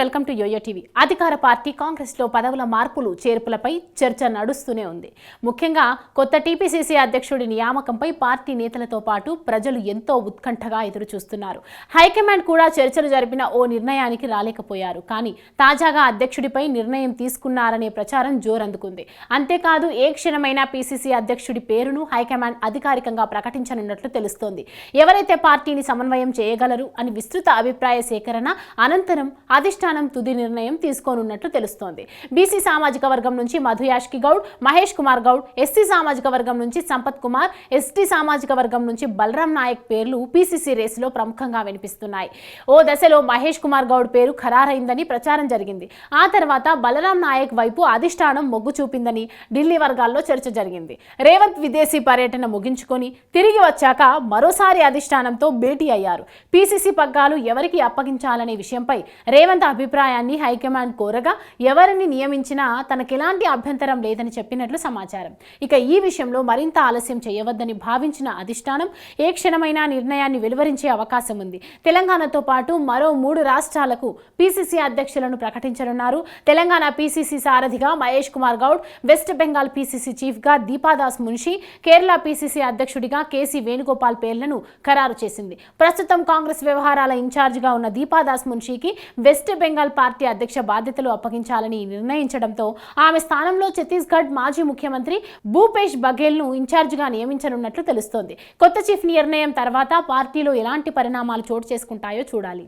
Welcome to YOYO TV. అధికార party Congress లో పదవుల మార్పులు చేర్పులపై చర్చ నడుస్తూనే ఉంది. ముఖ్యంగా కొత్త టీపీసీసీ అధ్యక్షుడి నియామకంపై పార్టీ నేతలతో పాటు ప్రజలు ఎంతో ఉత్కంఠగా ఎదురు చూస్తున్నారు. హైకమాండ్ కూడా చర్చలు జరిపిన ఓ నిర్ణయానికి రాలేకపోయారు. కానీ తాజాగా అధ్యక్షుడిపై నిర్ణయం తీసుకున్నారనే ప్రచారం జోరందుకుంది. అంతేకాదు ఏ క్షణమైనా పీసీసీ అధ్యక్షుడి పేరును హైకమాండ్ అధికారికంగా ప్రకటించనున్నట్లు తెలుస్తోంది. ఎవరైతే పార్టీని సమన్వయం చేయగలరు అని విస్తృత అభిప్రాయ సేకరణ అనంతరం అధిష్టానం తుది నిర్ణయం తీసుకోనున్నట్లు తెలుస్తోంది. బీసీ సామాజిక వర్గం నుంచి మధుయాష్కి గౌడ్, మహేష్ కుమార్ గౌడ్, ఎస్టీ సామాజిక వర్గం నుంచి సంపత్ కుమార్, ఎస్టీ సామాజిక వర్గం నుంచి బలరాం నాయక్ పేర్లు పీసీసీ రేసులో ప్రముఖంగా వినిపిస్తున్నాయి. ఓ దశలో మహేష్ కుమార్ గౌడ్ పేరు ఖరారైందని ప్రచారం జరిగింది. ఆ తర్వాత బలరాం నాయక్ వైపు అధిష్టానం మొగ్గు చూపిందని ఢిల్లీ వర్గాల్లో చర్చ జరిగింది. రేవంత్ విదేశీ పర్యటన ముగించుకొని తిరిగి వచ్చాక మరోసారి అధిష్టానంతో భేటీ అయ్యారు. పీసీసీ పగ్గాలు ఎవరికి అప్పగించాలనే విషయంపై రేవంత్ అభిప్రాయాన్ని హైకమాండ్ కోరగా ఎవరిని నియమించినా తనకెలాంటి అభ్యంతరం లేదని చెప్పినట్లు సమాచారం. ఇక ఈ విషయంలో మరింత ఆలస్యం చేయవద్దని భావించిన అధిష్టానం ఏ క్షణమైనా నిర్ణయాన్ని వెలువరించే అవకాశం ఉంది. తెలంగాణతో పాటు మరో 3 రాష్ట్రాలకు పీసీసీ అధ్యక్షులను ప్రకటించనున్నారు. తెలంగాణ పీసీసీ సారథిగా మహేష్ కుమార్ గౌడ్, వెస్ట్ బెంగాల్ పీసీసీ చీఫ్గా దీపాదాస్ మున్షి, కేరళ పీసీసీ అధ్యక్షుడిగా కేసీ వేణుగోపాల్ పేర్లను ఖరారు చేసింది. ప్రస్తుతం కాంగ్రెస్ వ్యవహారాల ఇన్ఛార్జిగా ఉన్న దీపాదాస్ మున్షికి వెస్ట్ బెంగాల్ పార్టీ అధ్యక్ష బాధ్యతలు అప్పగించాలని నిర్ణయించడంతో ఆమె స్థానంలో ఛత్తీస్గఢ్ మాజీ ముఖ్యమంత్రి భూపేష్ బఘేల్ను ఇన్ఛార్జిగా నియమించనున్నట్లు తెలుస్తోంది. కొత్త చీఫ్ నిర్ణయం తర్వాత పార్టీలో ఎలాంటి పరిణామాలు చోటు చేసుకుంటాయో చూడాలి.